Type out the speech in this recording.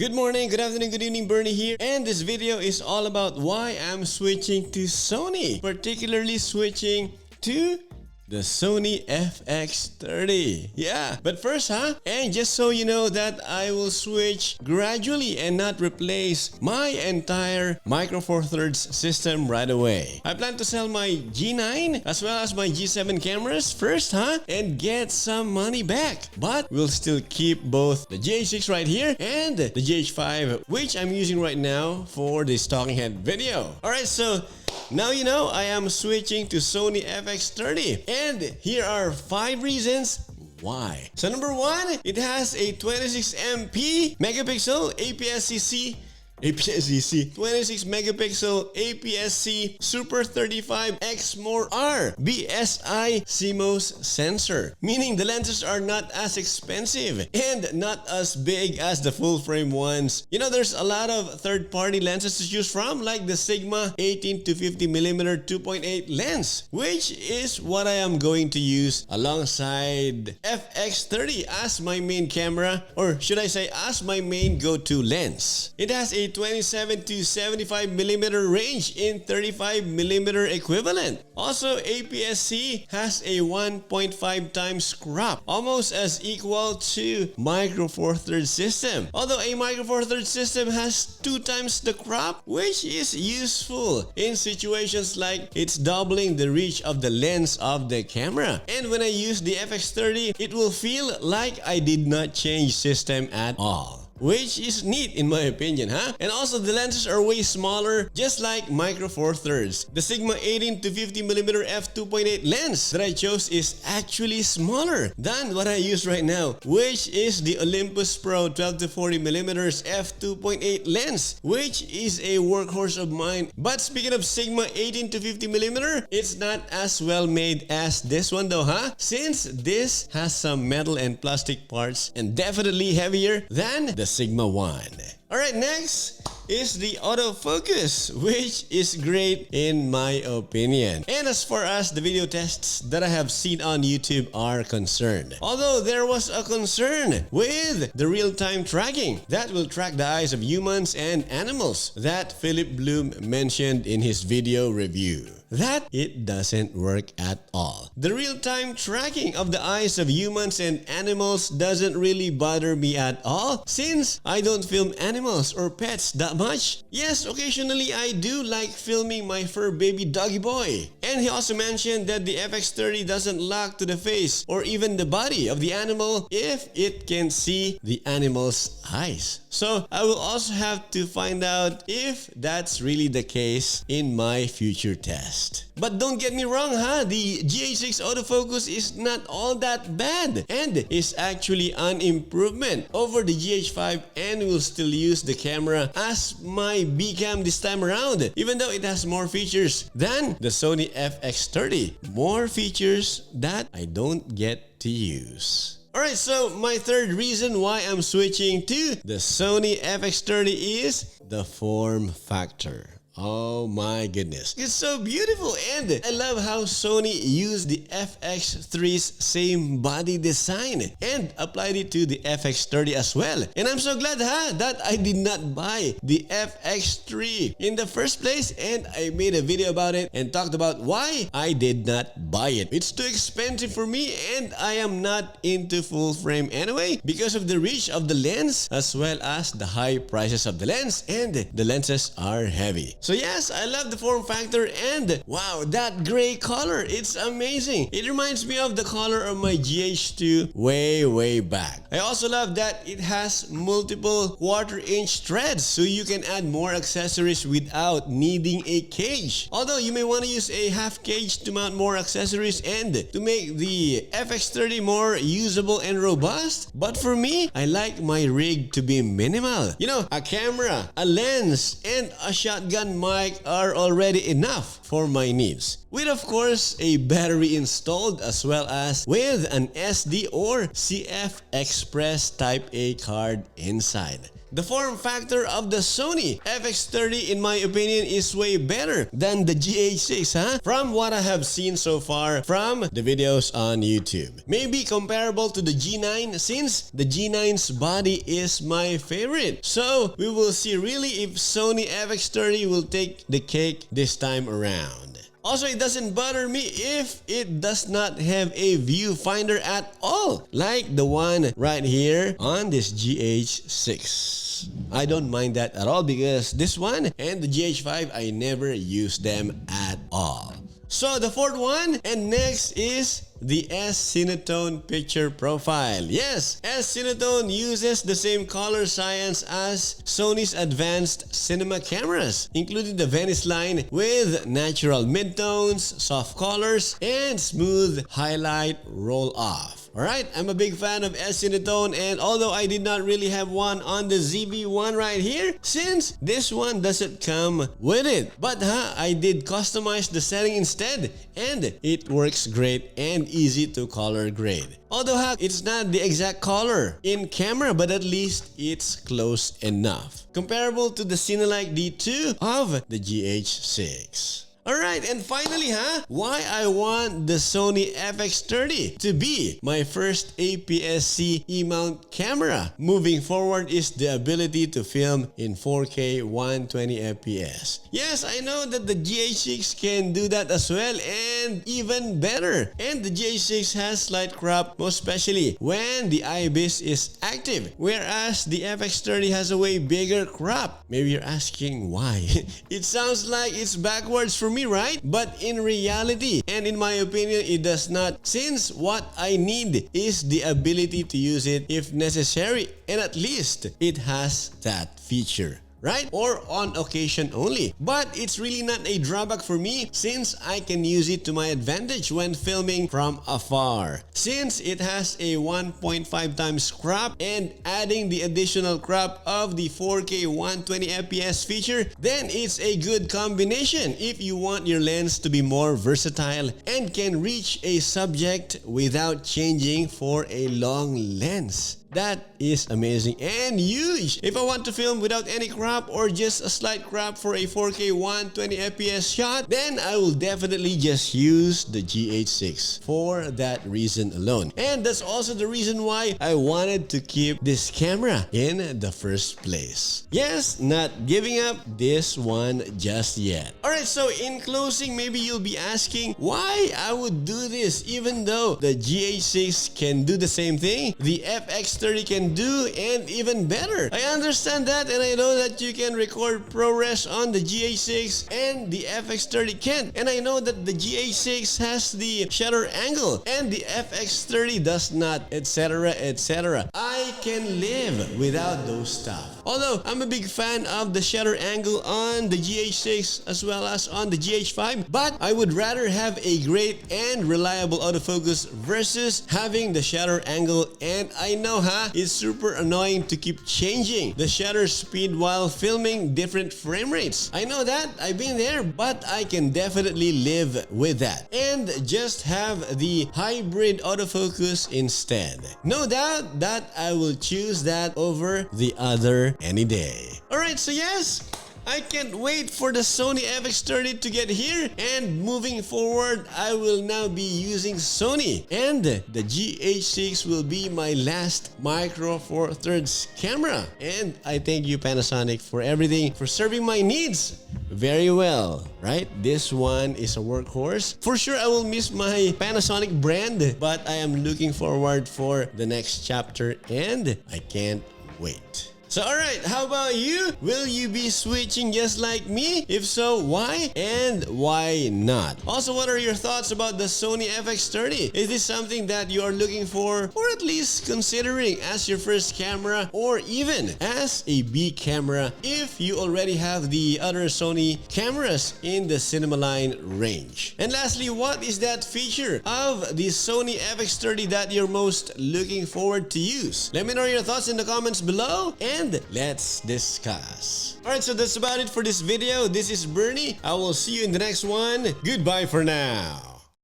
Good morning, good afternoon, good evening, Bernie here. And this video is all about why I'm switching to Sony, particularly switching to the Sony FX30. Yeah, but first, and just so you know that I will switch gradually and not replace my entire Micro Four Thirds system right away. I plan to sell my G9 as well as my G7 cameras first, and get some money back. But we'll still keep both the GH6 right here and the GH5, which I'm using right now for the talking head video. Alright, so now you know I am switching to Sony FX30, and here are 5 reasons why. So number 1, it has a 26 MP megapixel APS-C 26 megapixel APS-C Super 35X More R BSI CMOS sensor, meaning the lenses are not as expensive and not as big as the full frame ones. You know, there's a lot of third-party lenses to choose from, like the Sigma 18 to 50mm 2.8 lens, which is what I am going to use alongside FX30 as my main camera, or should I say as my main go-to lens. It has a 27 to 75mm range in 35mm equivalent. Also, APS-C has a 1.5 times crop, almost as equal to Micro Four Thirds system. Although a Micro Four Thirds system has 2 times the crop, which is useful in situations like it's doubling the reach of the lens of the camera. And when I use the FX30, it will feel like I did not change system at all, which is neat in my opinion, And also the lenses are way smaller, just like Micro Four Thirds. The Sigma 18 to 50mm f2.8 lens that I chose is actually smaller than what I use right now, which is the Olympus Pro 12 to 40mm f2.8 lens, which is a workhorse of mine. But speaking of Sigma 18 to 50mm, it's not as well made as this one though, since this has some metal and plastic parts and definitely heavier than the Sigma 1. Alright, next is the autofocus, which is great in my opinion. And as far as the video tests that I have seen on YouTube are concerned, although there was a concern with the real-time tracking that will track the eyes of humans and animals that Philip Bloom mentioned in his video review, that it doesn't work at all. The real-time tracking of the eyes of humans and animals doesn't really bother me at all, since I don't film animals or pets that much. Yes, occasionally I do like filming my fur baby doggy boy. And he also mentioned that the FX30 doesn't lock to the face or even the body of the animal if it can see the animal's eyes. So I will also have to find out if that's really the case in my future test. But don't get me wrong, the GH6 autofocus is not all that bad and is actually an improvement over the GH5, and will still use the camera as my B cam this time around, even though it has more features than the Sony FX30. More features that I don't get to use. Alright, so my third reason why I'm switching to the Sony FX30 is the form factor. Oh my goodness, it's so beautiful, and I love how Sony used the FX3's same body design and applied it to the FX30 as well. And I'm so glad that I did not buy the FX3 in the first place, and I made a video about it and talked about why I did not buy it. It's too expensive for me, and I am not into full frame anyway because of the reach of the lens as well as the high prices of the lens, and the lenses are heavy. So yes, I love the form factor, and wow, that gray color, it's amazing. It reminds me of the color of my GH2 way back. I also love that it has multiple 1/4 inch threads, so you can add more accessories without needing a cage. Although you may want to use a half cage to mount more accessories and to make the FX30 more usable and robust. But for me, I like my rig to be minimal. You know, a camera, a lens, and a shotgun mic are already enough for my needs, with of course a battery installed, as well as with an SD or CF Express Type A card inside. The form factor of the Sony FX30 in my opinion is way better than the GH6, huh? From what I have seen so far from the videos on YouTube. Maybe comparable to the G9 since the G9's body is my favorite. So we will see really if Sony FX30 will take the cake this time around. Also, it doesn't bother me if it does not have a viewfinder at all, like the one right here on this GH6. I don't mind that at all because this one and the GH5, I never use them at all. So the fourth one and next is the S-Cinetone picture profile. Yes, S-Cinetone uses the same color science as Sony's advanced cinema cameras, including the Venice line with natural midtones, soft colors, and smooth highlight roll-off. Alright, I'm a big fan of S-Cinetone, and although I did not really have one on the ZV-1 right here, since this one doesn't come with it. But I did customize the setting instead, and it works great and easy to color grade. Although it's not the exact color in camera, but at least it's close enough. Comparable to the Cinelike D2 of the GH6. Alright, and finally, why I want the Sony FX30 to be my first APS-C E-mount camera moving forward is the ability to film in 4K 120 FPS. Yes, I know that the GH6 can do that as well and even better. And the GH6 has slight crop, most especially when the IBIS is active, whereas the FX30 has a way bigger crop. Maybe you're asking why. It sounds like it's backwards for me, right? But in reality, and in my opinion, it does not, since what I need is the ability to use it if necessary, and at least it has that feature. Right? Or on occasion only. But it's really not a drawback for me since I can use it to my advantage when filming from afar. Since it has a 1.5 times crop and adding the additional crop of the 4K 120 FPS feature, then it's a good combination if you want your lens to be more versatile and can reach a subject without changing for a long lens. That is amazing and huge. If I want to film without any crop or just a slight crop for a 4K 120 FPS shot, then I will definitely just use the GH6 for that reason alone. And that's also the reason why I wanted to keep this camera in the first place. Yes, not giving up this one just yet. Alright, so in closing, maybe you'll be asking why I would do this even though the GH6 can do the same thing, the FX30 can do, and even better. I understand that, and I know that you can record ProRes on the GH6 and the FX30 can't. And I know that the GH6 has the shutter angle and the FX30 does not, etc, etc. I can live without those stuff. Although I'm a big fan of the shutter angle on the GH6 as well as on the GH5, but I would rather have a great and reliable autofocus versus having the shutter angle, and I know it's super annoying to keep changing the shutter speed while filming different frame rates. I know that, I've been there, but I can definitely live with that and just have the hybrid autofocus instead. No doubt that I will choose that over the other any day. Alright, so yes, I can't wait for the Sony FX30 to get here, and moving forward I will now be using Sony, and the GH6 will be my last Micro Four Thirds camera. And I thank you Panasonic for everything, for serving my needs very well, right? This one is a workhorse. For sure I will miss my Panasonic brand, but I am looking forward for the next chapter and I can't wait. So alright, how about you? Will you be switching just like me? If so, why? And why not? Also, what are your thoughts about the Sony FX30? Is this something that you are looking for or at least considering as your first camera or even as a B camera if you already have the other Sony cameras in the cinema line range? And lastly, what is that feature of the Sony FX30 that you're most looking forward to use? Let me know your thoughts in the comments below and let's discuss. Alright, so that's about it for this video. This is Bernie. I will see you in the next one. Goodbye for now.